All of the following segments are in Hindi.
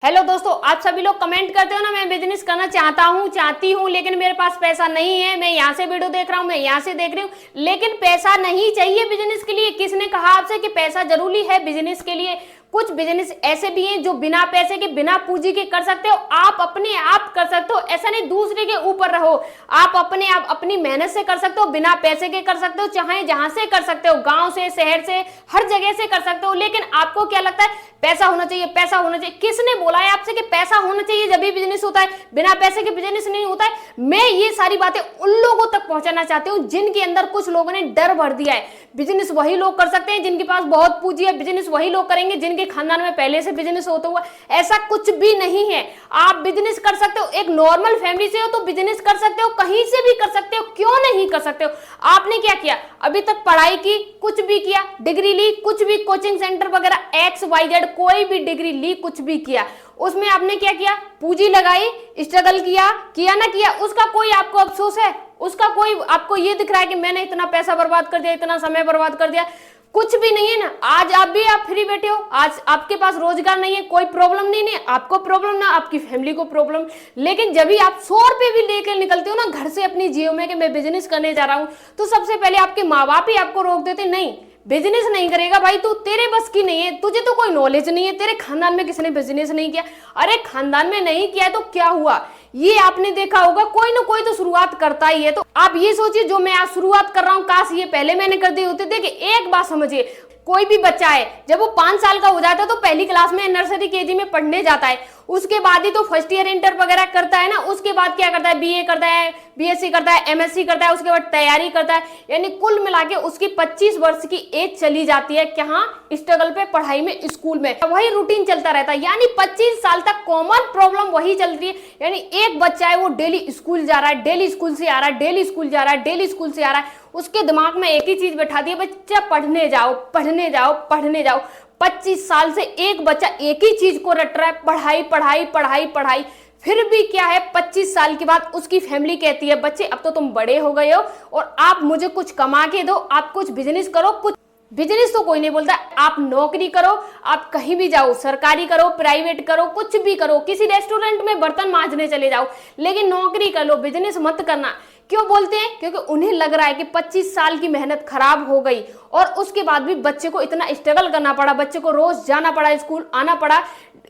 हेलो दोस्तों, आप सभी लोग कमेंट करते हो ना, मैं बिजनेस करना चाहती हूँ लेकिन मेरे पास पैसा नहीं है। मैं यहाँ से वीडियो देख रहा हूँ, मैं यहाँ से देख रही हूँ, लेकिन पैसा नहीं चाहिए बिजनेस के लिए। किसने कहा आपसे कि पैसा जरूरी है बिजनेस के लिए? कुछ बिजनेस ऐसे भी हैं जो बिना पैसे के, बिना पूंजी के कर सकते हो। आप अपने आप कर सकते हो, ऐसा नहीं दूसरे के ऊपर रहो। आप अपने आप अपनी मेहनत से कर सकते हो, बिना पैसे के कर सकते हो, चाहे जहां से कर सकते हो, गांव से, शहर से, हर जगह से कर सकते हो। लेकिन आपको क्या लगता है? पैसा होना चाहिए, पैसा होना चाहिए। किसने बोला है आपसे कि पैसा होना चाहिए जब भी बिजनेस होता है? बिना पैसे के बिजनेस नहीं होता है। मैं ये सारी बातें उन लोगों तक पहुंचाना चाहती हूँ जिनके अंदर कुछ लोगों ने डर भर दिया है। बिजनेस वही लोग कर सकते हैं जिनके पास बहुत पूंजी है। बिजनेस वही लोग करेंगे जिनके खानदान में पहले से बिजनेस होता हुआ। ऐसा कुछ भी नहीं है। आप बिजनेस कर सकते हो, एक नॉर्मल फैमिली से हो तो बिजनेस कर सकते हो, कहीं से भी कर सकते हो। क्यों नहीं कर सकते हो? आपने क्या किया अभी तक? पढ़ाई की, कुछ भी किया, डिग्री ली, कुछ भी, कोचिंग सेंटर वगैरह XYZ कोई भी डिग्री ली, कुछ भी किया, उसमें आपने क्या किया? पूंजी लगाई, स्ट्रगल किया ना किया? उसका कोई आपको अफसोस है? उसका कोई आपको ये दिख रहा है कि मैंने इतना पैसा बर्बाद कर दिया, इतना समय बर्बाद कर दिया? कुछ भी नहीं है ना। आज आप फ्री बैठे हो, आज आपके पास रोजगार नहीं है, कोई प्रॉब्लम नहीं है। आपको प्रॉब्लम ना आपकी फैमिली को प्रॉब्लम। लेकिन जब भी आप 100 रुपए भी लेकर निकलते हो ना घर से अपनी जियो में कि मैं बिजनेस करने जा रहा हूं, तो सबसे पहले आपके माँ बाप ही आपको रोक देते, नहीं बिजनेस नहीं करेगा भाई, तू, तेरे बस की नहीं है, तुझे तो कोई नॉलेज नहीं है, तेरे खानदान में किसी ने बिजनेस नहीं किया। अरे खानदान में नहीं किया है तो क्या हुआ? ये आपने देखा होगा, कोई ना कोई तो शुरुआत करता ही है। तो आप ये सोचिए जो मैं आज शुरुआत कर रहा हूँ, काश ये पहले मैंने कर दी होती। देखिए एक बात समझिए, कोई भी बच्चा है जब वो 5 साल का हो जाता है तो पहली क्लास में, नर्सरी केजी में पढ़ने जाता है। उसके बाद ही तो फर्स्ट ईयर इंटर वगैरह करता है ना। उसके बाद क्या करता है? BA करता है, BSc करता है, MSc करता है, उसके बाद तैयारी करता है। यानी कुल मिला के उसकी 25 वर्ष की एज चली जाती है। कहाँ? स्ट्रगल पे, पढ़ाई में, स्कूल में, वही रूटीन चलता रहता है। यानी 25 साल तक कॉमन प्रॉब्लम वही चल रही है। यानी एक बच्चा है वो डेली स्कूल जा रहा है, डेली स्कूल से आ रहा है, डेली स्कूल जा रहा है, डेली स्कूल से आ रहा है। उसके दिमाग में एक ही चीज बैठा दी है, बच्चा पढ़ने जाओ, पढ़ने जाओ, पढ़ने जाओ। 25 साल से एक बच्चा एक ही चीज को रट रहा है, पढ़ाई पढ़ाई पढ़ाई पढ़ाई। फिर भी क्या है, 25 साल के बाद उसकी फैमिली कहती है बच्चे अब तो तुम बड़े हो गए हो और आप मुझे कुछ कमा के दो, आप कुछ बिजनेस करो। कुछ बिजनेस तो कोई नहीं बोलता, आप नौकरी करो, आप कहीं भी जाओ, सरकारी करो, प्राइवेट करो, कुछ भी करो, किसी रेस्टोरेंट में बर्तन मांजने चले जाओ, लेकिन नौकरी कर लो, बिजनेस मत करना। क्यों बोलते हैं? क्योंकि उन्हें लग रहा है कि 25 साल की मेहनत खराब हो गई और उसके बाद भी बच्चे को इतना स्ट्रगल करना पड़ा, बच्चे को रोज जाना पड़ा, स्कूल आना पड़ा,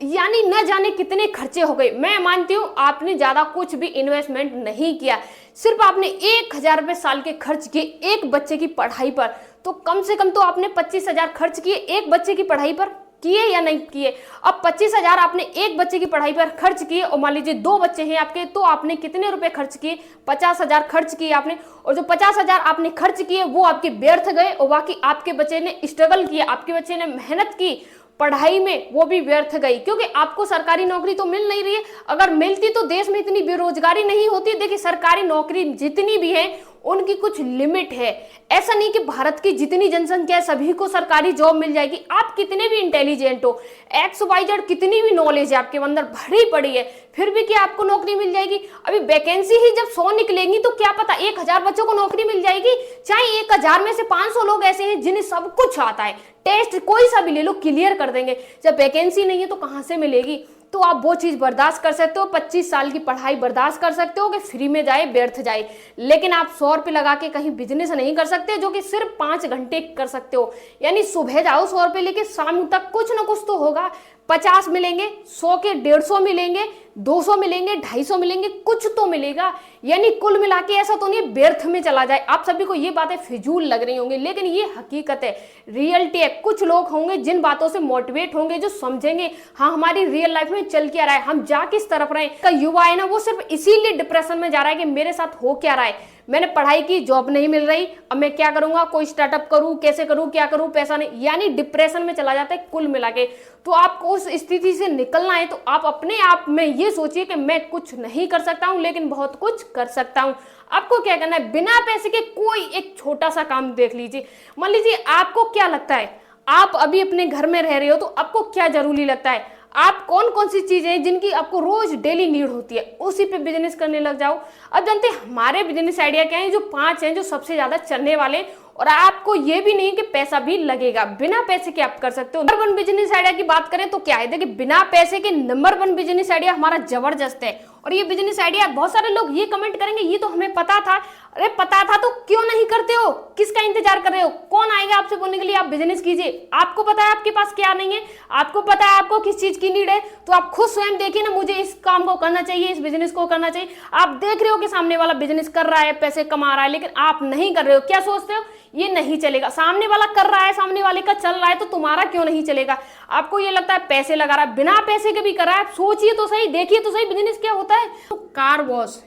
यानी न जाने कितने खर्चे हो गए। मैं मानती हूँ आपने ज्यादा कुछ भी इन्वेस्टमेंट नहीं किया, सिर्फ आपने 1000 रुपए साल के खर्च किए एक बच्चे की पढ़ाई पर। तो कम से कम तो आपने 25,000 खर्च किए एक बच्चे की पढ़ाई पर, किए या नहीं किए? अब 25,000 आपने एक बच्चे की पढ़ाई पर खर्च किए और मान लीजिए 2 बच्चे हैं आपके, तो आपने कितने रुपए खर्च किए? 50,000 खर्च किए आपने। और जो 50,000 आपने खर्च किए वो आपके व्यर्थ गए और बाकी आपके बच्चे ने स्ट्रगल किया, आपके बच्चे ने मेहनत की पढ़ाई में, वो भी व्यर्थ गई। क्योंकि आपको सरकारी नौकरी तो मिल नहीं रही है। अगर मिलती तो देश में इतनी बेरोजगारी नहीं होती। देखिए सरकारी नौकरी जितनी भी है उनकी कुछ लिमिट है। ऐसा नहीं कि भारत की जितनी जनसंख्या है सभी को सरकारी जॉब मिल जाएगी। आप कितने भी इंटेलिजेंट हो, XYZ कितनी भी नॉलेज है आपके अंदर भरी पड़ी है, फिर भी क्या आपको नौकरी मिल जाएगी? अभी वैकेंसी ही जब 100 निकलेंगी तो क्या पता 1000 बच्चों को नौकरी मिल जाएगी। चाहे 1000 में से 500 लोग ऐसे हैं जिन्हें सब कुछ आता है, टेस्ट कोई सा भी ले लो क्लियर कर देंगे। जब वैकेंसी नहीं है तो कहां से मिलेगी? तो आप वो चीज बर्दाश्त कर सकते हो, 25 साल की पढ़ाई बर्दाश्त कर सकते हो कि फ्री में जाए, व्यर्थ जाए। लेकिन आप 100 रुपए लगा के कहीं बिजनेस नहीं कर सकते जो कि सिर्फ 5 घंटे कर सकते हो। यानी सुबह जाओ 100 रुपए लेके, शाम तक कुछ ना कुछ तो होगा। 50 मिलेंगे, 100 के 150 मिलेंगे, 200 मिलेंगे, 250 मिलेंगे, कुछ तो मिलेगा। यानी कुल मिला के ऐसा तो नहीं व्यर्थ में चला जाए। आप सभी को ये बातें फिजूल लग रही होंगी, लेकिन ये हकीकत है, रियलिटी है। कुछ लोग होंगे जिन बातों से मोटिवेट होंगे, जो समझेंगे हाँ हमारी रियल लाइफ में चल क्या रहा है, हम जा किस तरफ रहे हैं। का युवा है ना वो सिर्फ इसीलिए डिप्रेशन में जा रहा है कि मेरे साथ हो क्या रहा है, मैंने पढ़ाई की, जॉब नहीं मिल रही, अब मैं क्या करूंगा, कोई स्टार्टअप करूं, कैसे करूं, क्या करूं, पैसा नहीं, यानी डिप्रेशन में चला जाता है कुल मिला के। तो आपको उस स्थिति से निकलना है तो आप अपने आप में ये सोचिए कि मैं कुछ नहीं कर सकता हूं लेकिन बहुत कुछ कर सकता हूं। आपको क्या करना है? बिना पैसे के कोई एक छोटा सा काम देख लीजिए। मान लीजिए आपको क्या लगता है, आप अभी अपने घर में रह रहे हो तो आपको क्या जरूरी लगता है? आप कौन कौन सी चीजें हैं जिनकी आपको रोज डेली नीड होती है, उसी पे बिजनेस करने लग जाओ। अब जानते हैं हमारे बिजनेस आइडिया क्या है? जो 5 हैं जो सबसे ज्यादा चलने वाले और आपको ये भी नहीं कि पैसा भी लगेगा। बिना पैसे के आप कर सकते हो। नंबर 1 बिजनेस आइडिया की बात करें तो क्या है, देखिए बिना पैसे के नंबर 1 बिजनेस आइडिया हमारा जबरदस्त है। और ये बिजनेस आइडिया बहुत सारे लोग ये कमेंट करेंगे ये तो हमें पता था। अरे पता था तो क्यों नहीं करते हो, किसका इंतजार कर रहे हो? कौन आएगा आपसे बोलने के लिए आप बिजनेस कीजिए? आपको पता है आपके पास क्या नहीं है, आपको पता है आपको किस चीज की नीड है, तो आप खुद स्वयं देखिए ना, मुझे इस काम को करना चाहिए, इस बिजनेस को करना चाहिए। आप देख रहे हो कि सामने वाला बिजनेस कर रहा है, पैसे कमा रहा है, लेकिन आप नहीं कर रहे हो। क्या सोचते हो ये नहीं चलेगा, सामने वाला कर रहा है, सामने वाले का चल रहा है, तो तुम्हारा क्यों नहीं चलेगा? आपको ये लगता है पैसे लगा रहा है, बिना पैसे के भी कर रहा है। सोचिए तो सही, देखिए तो सही बिजनेस क्या होता है। तो कार वॉश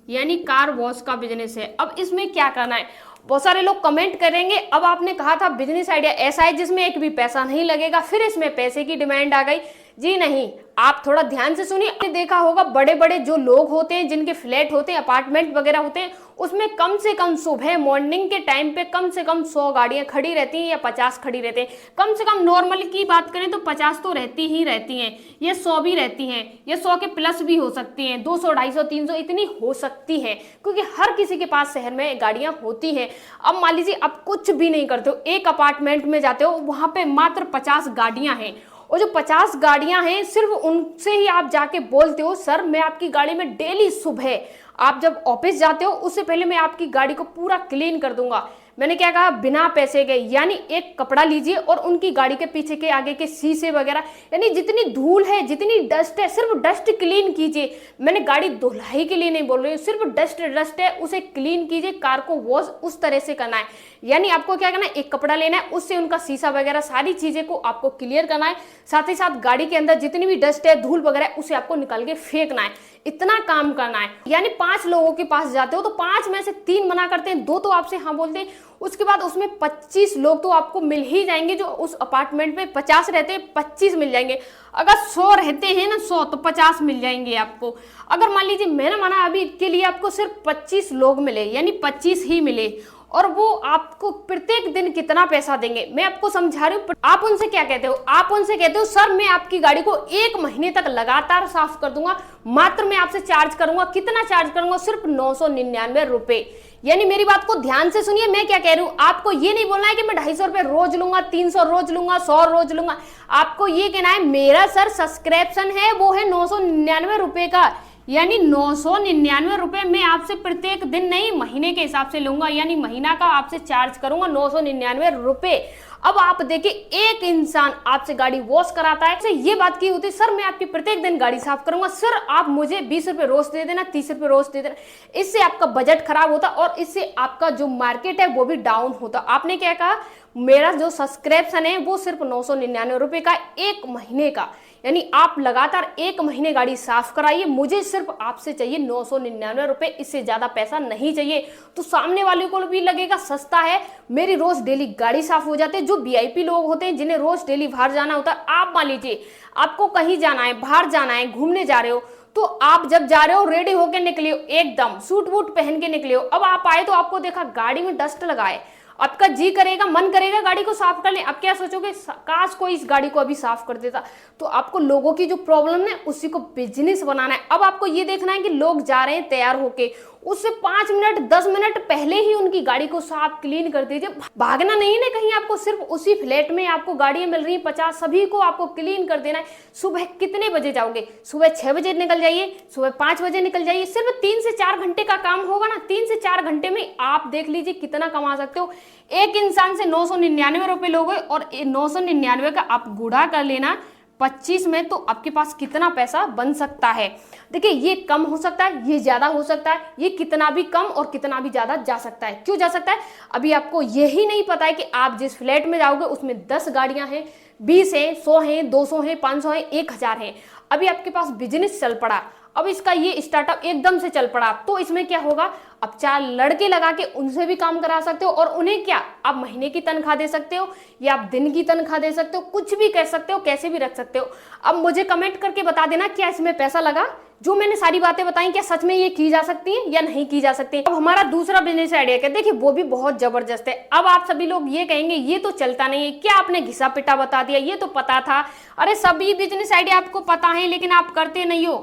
यानी कार वॉश का बिजनेस है। अब इसमें क्या करना है, बहुत सारे लोग कमेंट करेंगे अब आपने कहा था बिजनेस आइडिया ऐसा है जिसमें एक भी पैसा नहीं लगेगा, फिर इसमें पैसे की डिमांड आ गई। जी नहीं, आप थोड़ा ध्यान से सुनिए। आपने देखा होगा बड़े बड़े जो लोग होते हैं, जिनके फ्लैट होते हैं, अपार्टमेंट वगैरह होते हैं, उसमें कम से कम सुबह मॉर्निंग के टाइम पे कम से कम 100 गाड़ियां खड़ी रहती हैं या 50 खड़ी रहती हैं। कम से कम नॉर्मल की बात करें तो 50 तो रहती ही रहती हैं, ये 100 भी रहती हैं, ये 100 के प्लस भी हो सकती हैं, 200, 250, 300 इतनी हो सकती है, क्योंकि हर किसी के पास शहर में गाड़ियां होती हैं। अब मान लीजिए आप कुछ भी नहीं करते हो, एक अपार्टमेंट में जाते हो, वहां पे मात्र 50 गाड़ियां हैं, और जो 50 गाड़ियां हैं सिर्फ उनसे ही आप जाके बोलते हो सर मैं आपकी गाड़ी में डेली सुबह आप जब ऑफिस जाते हो उससे पहले मैं आपकी गाड़ी को पूरा क्लीन कर दूंगा। मैंने क्या कहा, बिना पैसे के। यानी एक कपड़ा लीजिए और उनकी गाड़ी के पीछे के आगे के शीशे वगैरह, यानी जितनी धूल है, जितनी डस्ट है, सिर्फ डस्ट क्लीन कीजिए। मैंने गाड़ी धुलाई के लिए नहीं बोल रही हूँ, सिर्फ डस्ट है उसे क्लीन कीजिए। कार को वॉश उस तरह से करना है। यानी आपको क्या करना है, एक कपड़ा लेना है, उससे उनका शीशा वगैरह सारी चीजें को आपको क्लियर करना है। साथ ही साथ गाड़ी के अंदर जितनी भी डस्ट है, धूल वगैरह, उसे आपको निकाल के फेंकना है। इतना काम करना है। यानी 5 लोगों के पास जाते हो तो 5 में से 3 मना करते हैं, 2 तो आपसे हाँ बोलते हैं। उसके बाद उसमें 25 लोग तो आपको मिल ही जाएंगे। जो उस अपार्टमेंट में 50 रहते हैं, 25 मिल जाएंगे। अगर 100 रहते हैं ना, 100 तो 50 मिल जाएंगे आपको। अगर मान लीजिए मैंने माना अभी के लिए आपको सिर्फ 25 लोग मिले, यानी 25 ही मिले, और वो आपको प्रत्येक दिन कितना पैसा देंगे मैं आपको समझा रही हूँ। आप उनसे क्या कहते हो, आप उनसे कहते हो सर मैं आपकी गाड़ी को 1 महीने तक लगातार साफ कर दूंगा, मात्र मैं आपसे चार्ज करूंगा। कितना चार्ज करूंगा? सिर्फ 999 रुपए। यानी मेरी बात को ध्यान से सुनिए, मैं क्या कह रही हूँ। आपको ये नहीं बोलना है कि मैं 250 रुपए रोज लूंगा, 300 रोज लूंगा, 100 रोज लूंगा। आपको ये कहना है मेरा सर सब्सक्रिप्शन है वो है 999 रुपए का, यानी 999 रुपए मैं आपसे प्रत्येक दिन नहीं महीने के हिसाब से लूंगा, यानी महीना का आपसे चार्ज करूंगा 999 रुपए। अब आप देखिए एक इंसान आपसे गाड़ी वॉश कराता है, ये बात की होती है सर मैं आपकी प्रत्येक दिन गाड़ी साफ करूंगा, सर आप मुझे 20 रुपए रोज दे देना, 30 रुपए रोज दे देना। इससे आपका बजट खराब होता और इससे आपका जो मार्केट है वो भी डाउन होता। आपने क्या कहा, मेरा जो सब्सक्रिप्शन है वो सिर्फ 999 रुपए का 1 महीने का, यानी आप लगातार 1 महीने गाड़ी साफ कराइए। मुझे सिर्फ आपसे चाहिए 999 रुपए, इससे ज्यादा पैसा नहीं चाहिए। तो सामने वाले को भी लगेगा सस्ता है, मेरी रोज डेली गाड़ी साफ हो जाती है। जो वीआईपी लोग होते हैं जिन्हें रोज डेली बाहर जाना होता है, आप मान लीजिए आपको कहीं जाना है, बाहर जाना है, घूमने जा रहे हो, तो आप जब जा रहे हो रेडी होकर निकले हो, एकदम सूट वूट पहन के निकले हो। अब आप आए तो आपको देखा गाड़ी में डस्ट लगा है, आपका जी करेगा, मन करेगा गाड़ी को साफ कर ले। अब क्या सोचोगे, काश कोई इस गाड़ी को अभी साफ कर देता। तो आपको लोगों की जो प्रॉब्लम है उसी को बिजनेस बनाना है। अब आपको ये देखना है कि लोग जा रहे हैं तैयार होके, उससे 5 मिनट 10 मिनट पहले ही उनकी गाड़ी को साफ क्लीन कर दीजिए। भागना नहीं है कहीं, आपको सिर्फ उसी फ्लैट में आपको गाड़ियां मिल रही है 50, सभी को आपको क्लीन कर देना है। सुबह कितने बजे जाओगे, सुबह 6 बजे निकल जाइए, सुबह 5 बजे निकल जाइए। सिर्फ 3 से 4 घंटे का काम होगा ना, 3 से 4 घंटे में आप देख लीजिए कितना कमा सकते हो। एक इंसान से 999 रुपए लोगे और 999 का आप गुणा कर लेना 25 में, तो आपके पास कितना पैसा बन सकता है। देखिए ये कम हो सकता है, ये ज्यादा हो सकता है, ये कितना भी कम और कितना भी ज्यादा जा सकता है। क्यों जा सकता है, अभी आपको यही नहीं पता है कि आप जिस फ्लैट में जाओगे उसमें 10 गाड़ियां हैं, 20 हैं, 100 हैं, 200 हैं, 500 हैं, 1000 हैं। अभी आपके पास बिजनेस चल पड़ा, अब इसका ये स्टार्टअप एकदम से चल पड़ा, तो इसमें क्या होगा, अब 4 लड़के लगा के उनसे भी काम करा सकते हो और उन्हें क्या आप महीने की तनख्वाह दे सकते हो या आप दिन की तनख्वाह दे सकते हो, कुछ भी कर सकते हो, कैसे भी रख सकते हो। अब मुझे कमेंट करके बता देना क्या इसमें पैसा लगा। जो मैंने सारी बातें बताई क्या सच में ये की जा सकती है या नहीं की जा सकती है। अब हमारा दूसरा बिजनेस आइडिया क्या, देखिए वो भी बहुत जबरदस्त है। अब आप सभी लोग ये कहेंगे ये तो चलता नहीं है, क्या आपने घिसा पिटा बता दिया, ये तो पता था। अरे सभी बिजनेस आइडिया आपको पता है लेकिन आप करते नहीं हो,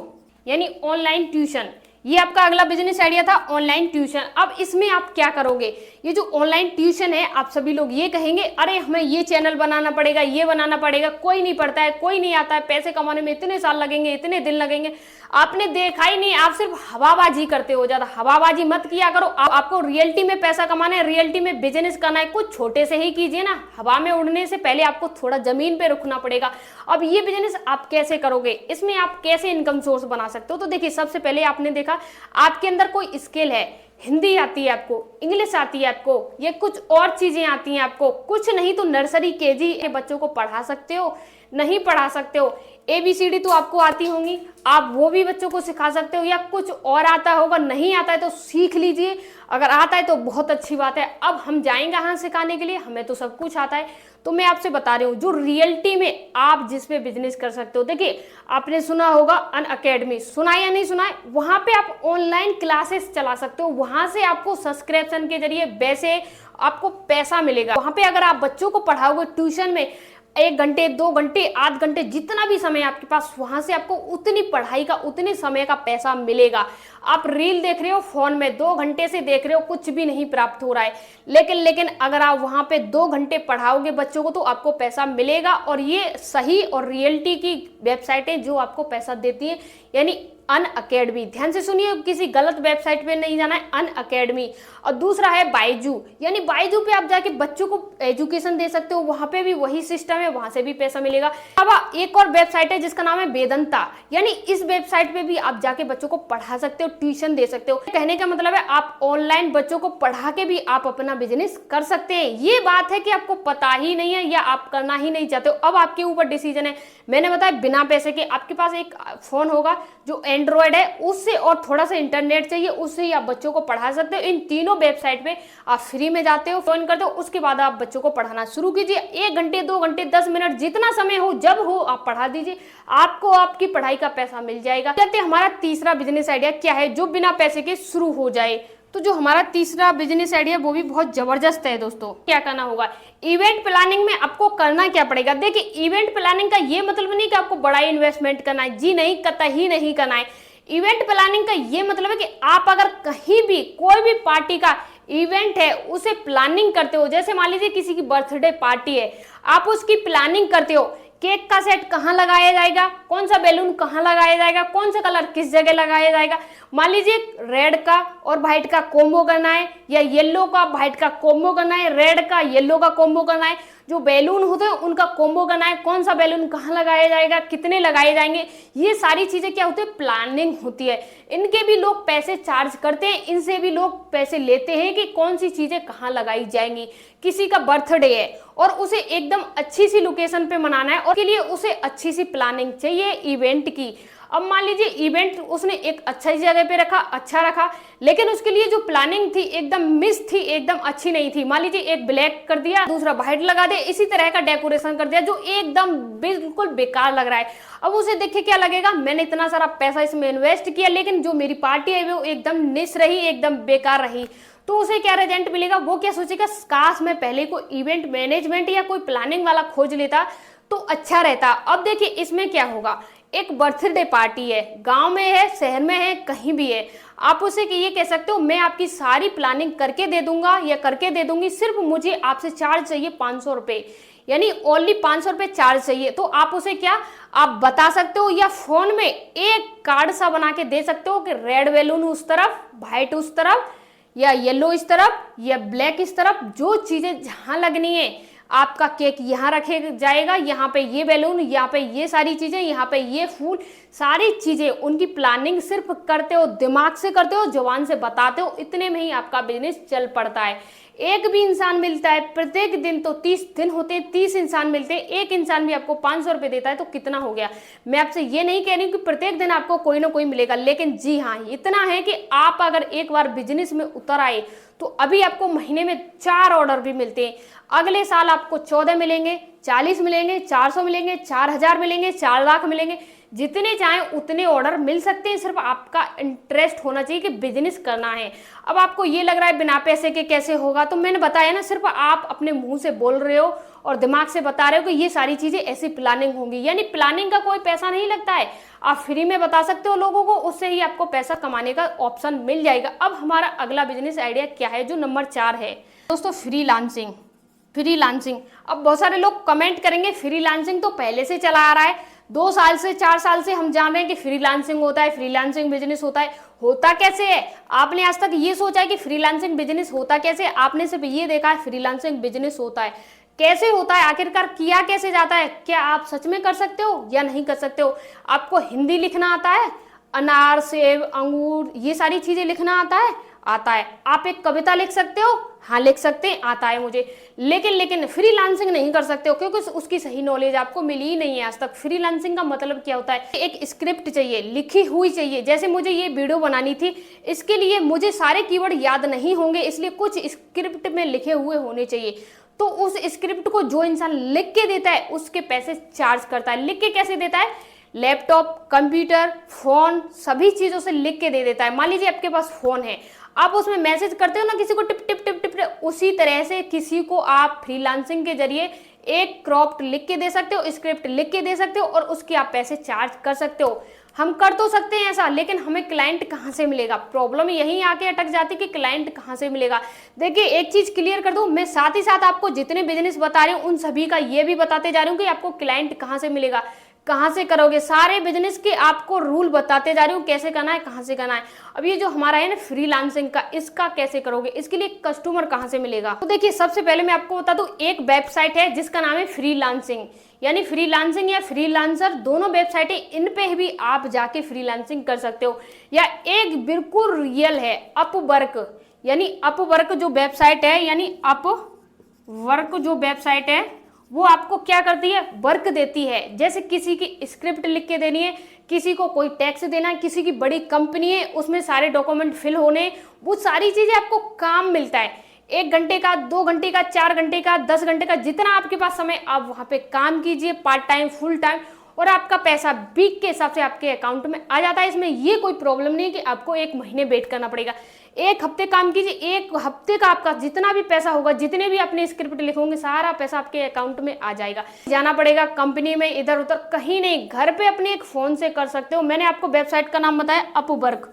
यानी ऑनलाइन ट्यूशन। ये आपका अगला बिजनेस आइडिया था ऑनलाइन ट्यूशन। अब इसमें आप क्या करोगे, ये जो ऑनलाइन ट्यूशन है, आप सभी लोग ये कहेंगे अरे हमें ये चैनल बनाना पड़ेगा, ये बनाना पड़ेगा, कोई नहीं पढ़ता है, कोई नहीं आता है, पैसे कमाने में इतने साल लगेंगे, इतने दिन लगेंगे। आपने देखा ही नहीं, आप सिर्फ हवाबाजी करते हो। ज्यादा हवाबाजी मत किया करो। आपको रियलिटी में पैसा कमाना है, रियलिटी में बिजनेस करना है, कुछ छोटे से ही कीजिए ना। हवा में उड़ने से पहले आपको थोड़ा जमीन पे रुकना पड़ेगा। अब ये बिजनेस आप कैसे करोगे, इसमें आप कैसे इनकम सोर्स बना सकते हो? तो देखिए, सबसे पहले आपने देखा आपके अंदर कोई स्किल है, हिंदी आती है आपको, इंग्लिश आती है आपको, ये कुछ और चीजें आती हैं आपको, कुछ नहीं तो नर्सरी केजी के बच्चों को पढ़ा सकते हो, नहीं पढ़ा सकते हो, ABCD तो आपको आती होंगी, आप वो भी बच्चों को सिखा सकते हो, या कुछ और आता होगा, नहीं आता है तो सीख लीजिए, अगर आता है तो बहुत अच्छी बात है। अब हम जाएंगे हाँ सिखाने के लिए, हमें तो सब कुछ आता है। तो मैं आपसे बता रही हूँ जो रियलिटी में आप जिस पे बिजनेस कर सकते हो। देखिए, आपने सुना होगा अनअकैडमी, सुना या नहीं सुना है? वहां पे आप ऑनलाइन क्लासेस चला सकते हो, वहां से आपको सब्सक्रिप्शन के जरिए वैसे आपको पैसा मिलेगा। वहां पे अगर आप बच्चों को पढ़ाओगे ट्यूशन में 1 घंटे 2 घंटे 8 घंटे जितना भी समय आपके पास, वहां से आपको उतनी पढ़ाई का उतने समय का पैसा मिलेगा। आप रील देख रहे हो फोन में, 2 घंटे से देख रहे हो, कुछ भी नहीं प्राप्त हो रहा है, लेकिन अगर आप वहां पे 2 घंटे पढ़ाओगे बच्चों को तो आपको पैसा मिलेगा। और ये सही और रियलिटी की वेबसाइटें जो आपको पैसा देती है, यानी अनअकैडमी, ध्यान से सुनिए, किसी गलत वेबसाइट पे नहीं जाना है, अनअकैडमी। और दूसरा है बायजू, यानी बायजू पे आप जाके बच्चों को एजुकेशन दे सकते हो, वहां पे भी वही सिस्टम है, वहां से भी पैसा मिलेगा। अब एक और वेबसाइट है जिसका नाम है वेदांता, यानी इस वेबसाइट पे भी आप जाके बच्चों को पढ़ा सकते हो, ट्यूशन दे सकते हो। कहने का मतलब है आप ऑनलाइन बच्चों को पढ़ा के भी आप अपना बिजनेस कर सकते हैं। ये बात है कि आपको पता ही नहीं है या आप करना ही नहीं चाहते हो, अब आपके ऊपर डिसीजन है। मैंने बताया बिना पैसे के, आपके पास एक फोन होगा जो एंड्रॉयड है, उससे और थोड़ा सा इंटरनेट चाहिए, उससे ही आप बच्चों को पढ़ा सकते हो। इन तीनों वेबसाइट पे आप फ्री में जाते हो, ज्वाइन करते हो, उसके बाद आप बच्चों को पढ़ाना शुरू कीजिए। 1 घंटे 2 घंटे 10 मिनट जितना समय हो, जब हो आप पढ़ा दीजिए, आपको आपकी पढ़ाई का पैसा मिल जाएगा। कहते हैं हमारा तीसरा बिजनेस आइडिया क्या है जो बिना पैसे के शुरू हो जाए। तो जो हमारा तीसरा बिजनेस आइडिया वो भी बहुत जबरदस्त है दोस्तों। क्या करना होगा, इवेंट प्लानिंग में आपको करना क्या पड़ेगा। देखिए, इवेंट प्लानिंग का ये मतलब नहीं कि आपको बड़ा इन्वेस्टमेंट करना है, जी नहीं, कतई नहीं करना है। इवेंट प्लानिंग का ये मतलब है कि आप अगर कहीं भी कोई भी पार्टी का इवेंट है उसे प्लानिंग करते हो, जैसे मान लीजिए किसी की बर्थडे पार्टी है, आप उसकी प्लानिंग करते हो, केक का सेट कहाँ लगाया जाएगा, कौन सा बैलून कहाँ लगाया जाएगा, कौन सा कलर किस जगह लगाया जाएगा। मान लीजिए रेड का और व्हाइट का कॉम्बो करना है, या येलो का व्हाइट का कॉम्बो करना है, रेड का येलो का कॉम्बो करना है, जो बैलून होते हैं उनका कॉम्बो करना है, कौन सा बैलून कहाँ लगाया जाएगा, कितने लगाए जाएंगे, ये सारी चीजें क्या होती है, प्लानिंग होती है। इनके भी लोग पैसे चार्ज करते हैं, इनसे भी लोग पैसे लेते हैं कि कौन सी चीजें कहाँ लगाई जाएंगी। किसी का बर्थडे है और उसे एकदम अच्छी सी लोकेशन पे मनाना है, और के लिए उसे अच्छी सी प्लानिंग चाहिए इवेंट की। अब मान लीजिए इवेंट उसने एक अच्छी जगह पे रखा, अच्छा रखा, लेकिन उसके लिए जो प्लानिंग थी एकदम मिस थी, एकदम अच्छी नहीं थी। मान लीजिए एक ब्लैक कर दिया, दूसरा व्हाइट लगा दिया, इसी तरह का डेकोरेशन कर दिया जो एकदम बिल्कुल बेकार लग रहा है। अब उसे देखे क्या लगेगा, मैंने इतना सारा पैसा इसमें इन्वेस्ट किया, लेकिन जो मेरी पार्टी है वो एकदम निस रही, एकदम बेकार रही। तो उसे क्या रिजल्ट मिलेगा, वो क्या सोचेगा, काश मैं पहले कोई इवेंट मैनेजमेंट या कोई प्लानिंग वाला खोज लेता तो अच्छा रहता। अब देखिए इसमें क्या होगा, एक बर्थडे पार्टी है, गांव में है, शहर में है, कहीं भी है, आप उसे ये कह सकते हो मैं आपकी सारी प्लानिंग करके दे दूंगा या करके दे दूंगी, सिर्फ मुझे आपसे चार्ज चाहिए 500 रुपए, यानी ओनली 500 रुपए चार्ज चाहिए। तो आप उसे क्या आप बता सकते हो, या फोन में एक कार्ड सा बना के दे सकते हो कि रेड बैलून उस तरफ, व्हाइट उस तरफ, या येलो इस तरफ, या ब्लैक इस तरफ, जो चीजें जहां लगनी है, आपका केक यहाँ रखे जाएगा, यहाँ पे ये बैलून, यहाँ पे ये सारी चीजें, यहाँ पे ये फूल, सारी चीजें उनकी प्लानिंग सिर्फ करते हो, दिमाग से करते हो, जुबान से बताते हो, इतने में ही आपका बिजनेस चल पड़ता है। एक भी इंसान मिलता है प्रत्येक दिन, तो 30 दिन होते हैं, 30 इंसान मिलते हैं, एक इंसान भी आपको 500 रुपए देता है तो कितना हो गया। मैं आपसे ये नहीं कह रही हूँ कि प्रत्येक दिन आपको कोई ना कोई मिलेगा, लेकिन जी हाँ इतना है कि आप अगर एक बार बिजनेस में उतर आए तो अभी आपको महीने में 4 ऑर्डर भी मिलते हैं, अगले साल आपको 14 मिलेंगे, 40 मिलेंगे, 400 मिलेंगे, 4000 मिलेंगे, 4 लाख मिलेंगे, जितने चाहें उतने ऑर्डर मिल सकते हैं, सिर्फ आपका इंटरेस्ट होना चाहिए कि बिजनेस करना है। अब आपको ये लग रहा है बिना पैसे के कैसे होगा, तो मैंने बताया ना, सिर्फ आप अपने मुंह से बोल रहे हो और दिमाग से बता रहे हो कि ये सारी चीजें ऐसी प्लानिंग होंगी, यानी प्लानिंग का कोई पैसा नहीं लगता है। आप फ्री में बता सकते हो लोगों को, उससे ही आपको पैसा कमाने का ऑप्शन मिल जाएगा। अब हमारा अगला बिजनेस आइडिया क्या है, जो नंबर 4 है दोस्तों, फ्रीलांसिंग। फ्रीलांसिंग, अब बहुत सारे लोग कमेंट करेंगे फ्रीलांसिंग तो पहले से चला आ रहा है, 2 साल से 4 साल से हम जान रहे हैं कि फ्रीलांसिंग होता है, फ्रीलांसिंग बिजनेस होता है। होता कैसे है? आपने आज तक ये सोचा है कि फ्रीलांसिंग बिजनेस होता कैसे? आपने सिर्फ ये देखा है फ्रीलांसिंग बिजनेस होता है। कैसे होता है आखिरकार, किया कैसे जाता है? क्या आप सच में कर सकते हो या नहीं कर सकते हो? आपको हिंदी लिखना आता है? अनार, सेब, अंगूर, ये सारी चीजें लिखना आता है? आता है। आप एक कविता लिख सकते हो? हाँ लिख सकते हैं, आता है मुझे। लेकिन फ्रीलांसिंग नहीं कर सकते हो, क्योंकि उसकी सही नॉलेज आपको मिली ही नहीं है आज तक। फ्रीलांसिंग का मतलब क्या होता है? एक स्क्रिप्ट चाहिए, लिखी हुई चाहिए। जैसे मुझे ये वीडियो बनानी थी, इसके लिए मुझे सारे कीवर्ड याद नहीं होंगे, इसलिए कुछ स्क्रिप्ट में लिखे हुए होने चाहिए। तो उस स्क्रिप्ट को जो इंसान लिख के देता है उसके पैसे चार्ज करता है। लिख के कैसे देता है? लैपटॉप, कंप्यूटर, फोन, सभी चीजों से लिख के दे देता है। मान लीजिए आपके पास फोन है, आप उसमें मैसेज करते हो ना किसी को, टिप टिप टिप टिप, उसी तरह से किसी को आप फ्रीलांसिंग के जरिए एक क्रॉप्ट लिख के दे सकते हो, स्क्रिप्ट लिख के दे सकते हो और उसके आप पैसे चार्ज कर सकते हो। हम कर तो सकते हैं ऐसा, लेकिन हमें क्लाइंट कहाँ से मिलेगा? प्रॉब्लम यहीं आके अटक जाती है कि क्लाइंट कहाँ से मिलेगा। देखिए एक चीज क्लियर कर दूं, मैं साथ ही साथ आपको जितने बिजनेस बता रही हूँ उन सभी का ये भी बताते जा रही हूँ कि आपको क्लाइंट कहाँ से मिलेगा, कहाँ से करोगे। सारे बिजनेस के आपको रूल बताते जा रही हूँ, कैसे करना है, कहाँ से करना है। अब ये जो हमारा है ना फ्रीलांसिंग का, इसका कैसे करोगे, इसके लिए कस्टमर कहाँ से मिलेगा? तो देखिए सबसे पहले मैं आपको बता दूं, एक वेबसाइट है जिसका नाम है फ्रीलांसिंग, यानी फ्रीलांसिंग या फ्रीलांसर, दोनों वेबसाइट है। इन पे भी आप जाके फ्रीलांसिंग कर सकते हो। या एक बिल्कुल रियल है अपवर्क, यानी अपवर्क जो वेबसाइट है, यानी अपवर्क जो वेबसाइट है वो आपको क्या करती है? वर्क देती है। जैसे किसी की स्क्रिप्ट लिख के देनी है, किसी को कोई टैक्स देना है, किसी की बड़ी कंपनी है उसमें सारे डॉक्यूमेंट फिल होने, वो सारी चीजें आपको काम मिलता है। 1 घंटे का, 2 घंटे का, 4 घंटे का, 10 घंटे का, जितना आपके पास समय आप वहां पे काम कीजिए, पार्ट टाइम, फुल टाइम, और आपका पैसा वीक के हिसाब से आपके अकाउंट में आ जाता है। इसमें ये कोई प्रॉब्लम नहीं है कि आपको 1 महीने वेट करना पड़ेगा। 1 हफ्ते काम कीजिए, 1 हफ्ते का आपका जितना भी पैसा होगा, जितने भी अपने स्क्रिप्ट लिखोगे, सारा पैसा आपके अकाउंट में आ जाएगा। जाना पड़ेगा कंपनी में, इधर उधर कहीं नहीं, घर पे अपने एक फोन से कर सकते हो। मैंने आपको वेबसाइट का नाम बताया अपवर्क,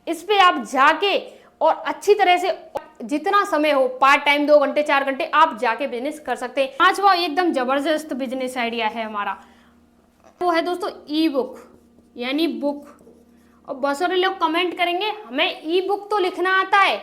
इस पे आप जाके और अच्छी तरह से जितना समय हो, पार्ट टाइम 2 घंटे 4 घंटे, आप जाके बिजनेस कर सकते हैं। 5वां एकदम जबरदस्त बिजनेस आइडिया है हमारा, वो है दोस्तों ई बुक, यानी बुक। और बहुत सारे लोग कमेंट करेंगे हमें ई बुक तो लिखना आता है,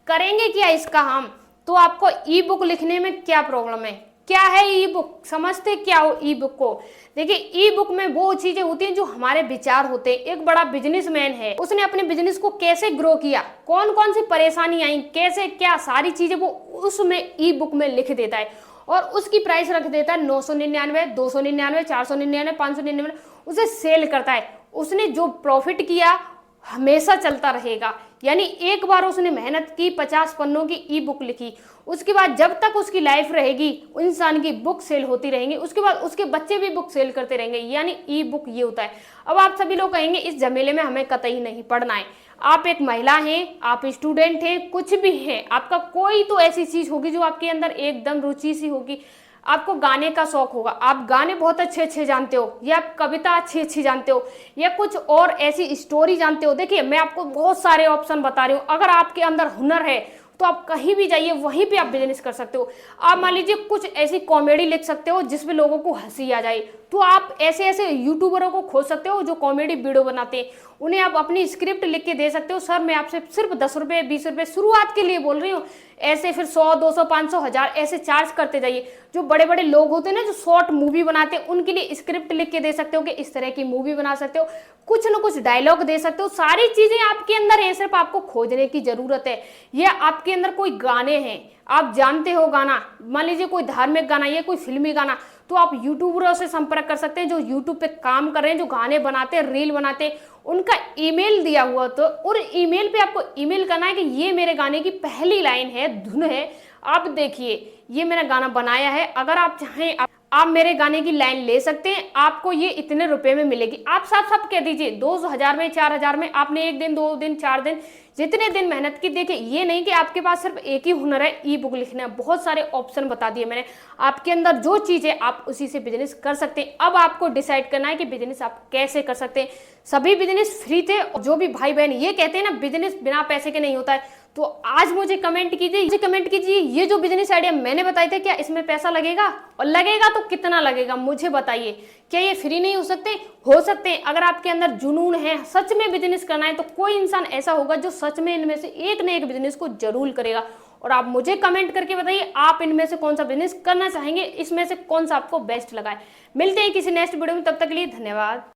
करेंगे क्या इसका हम? तो आपको ई बुक लिखने में क्या प्रॉब्लम है? क्या है ई बुक? समझते क्या हो ई बुक को? देखिए ई बुक में वो चीजें होती हैं जो हमारे विचार होते हैं। एक बड़ा बिजनेसमैन है, उसने अपने बिजनेस को कैसे ग्रो किया, कौन कौन सी परेशानी आई, कैसे क्या, सारी चीजें वो उसमें ई बुक में लिख देता है और उसकी प्राइस रख देता है 999, 299, 499, 599, उसे सेल करता है। उसने जो प्रॉफिट किया हमेशा चलता रहेगा। यानी एक बार उसने मेहनत की, 50 पन्नों की ई बुक लिखी, उसके बाद जब तक उसकी लाइफ रहेगी इंसान की बुक सेल होती रहेंगी, उसके बाद उसके बच्चे भी बुक सेल करते रहेंगे। यानी ई बुक ये होता है। अब आप सभी लोग कहेंगे इस झमेले में हमें कतई नहीं पढ़ना है। आप एक महिला हैं, आप स्टूडेंट हैं, कुछ भी हैं, आपका कोई तो ऐसी चीज होगी जो आपके अंदर एकदम रुचि सी होगी। आपको गाने का शौक होगा, आप गाने बहुत अच्छे अच्छे जानते हो, या आप कविता अच्छी अच्छी जानते हो, या कुछ और ऐसी स्टोरी जानते हो। देखिए मैं आपको बहुत सारे ऑप्शन बता रही हूँ। अगर आपके अंदर हुनर है तो आप कहीं भी जाइए, वहीं पे आप बिजनेस कर सकते हो। आप मान लीजिए कुछ ऐसी कॉमेडी लिख सकते हो जिसमें लोगों को हंसी आ जाए, तो आप ऐसे ऐसे यूट्यूबरों को खोज सकते हो जो कॉमेडी वीडियो बनाते हैं, उन्हें आप अपनी स्क्रिप्ट लिख के दे सकते हो। सर मैं आपसे सिर्फ 10 रुपये 20 रुपये शुरुआत के लिए बोल रही हूँ, ऐसे फिर 100 200 500 1000 ऐसे चार्ज करते जाइए। जो बड़े बड़े लोग होते हैं ना, जो शॉर्ट मूवी बनाते हैं, उनके लिए स्क्रिप्ट लिख के दे सकते हो कि इस तरह की मूवी बना सकते हो, कुछ न कुछ डायलॉग दे सकते हो। सारी चीजें आपके अंदर है, सिर्फ आपको खोजने की जरूरत है। या आपके अंदर कोई गाने हैं, आप जानते हो गाना, मान लीजिए कोई धार्मिक गाना या कोई फिल्मी गाना, तो आप यूट्यूबरों से संपर्क कर सकते हैं जो यूट्यूब पे काम कर रहे हैं, जो गाने बनाते हैं, रील बनाते हैं, उनका ईमेल दिया हुआ, तो और ईमेल पे आपको ईमेल करना है कि ये मेरे गाने की पहली लाइन है, धुन है, आप देखिए ये मेरा गाना बनाया है, अगर आप चाहें आप मेरे गाने की लाइन ले सकते हैं, आपको ये इतने रुपए में मिलेगी। आप साफ साफ कह दीजिए 2,000 में, 4,000 में। आपने 1 दिन, 2 दिन, 4 दिन, जितने दिन मेहनत की। देखिए ये नहीं कि आपके पास सिर्फ एक ही हुनर है ई बुक लिखना है, बहुत सारे ऑप्शन बता दिए मैंने। आपके अंदर जो चीज है आप उसी से बिजनेस कर सकते हैं। अब आपको डिसाइड करना है कि बिजनेस आप कैसे कर सकते हैं। सभी बिजनेस फ्री थे, और जो भी भाई बहन ये कहते हैं ना बिजनेस बिना पैसे के नहीं होता है, तो आज मुझे कमेंट कीजिए, ये जो बिजनेस आइडिया मैंने बताए थे क्या इसमें पैसा लगेगा, और लगेगा तो कितना लगेगा मुझे बताइए। क्या ये फ्री नहीं हो सकते? हो सकते हैं। अगर आपके अंदर जुनून है, सच में बिजनेस करना है, तो कोई इंसान ऐसा होगा जो सच में इनमें से एक न एक बिजनेस को जरूर करेगा। और आप मुझे कमेंट करके बताइए आप इनमें से कौन सा बिजनेस करना चाहेंगे, इसमें से कौन सा आपको बेस्ट लगा है। मिलते हैं किसी नेक्स्ट वीडियो में, तब तक के लिए धन्यवाद।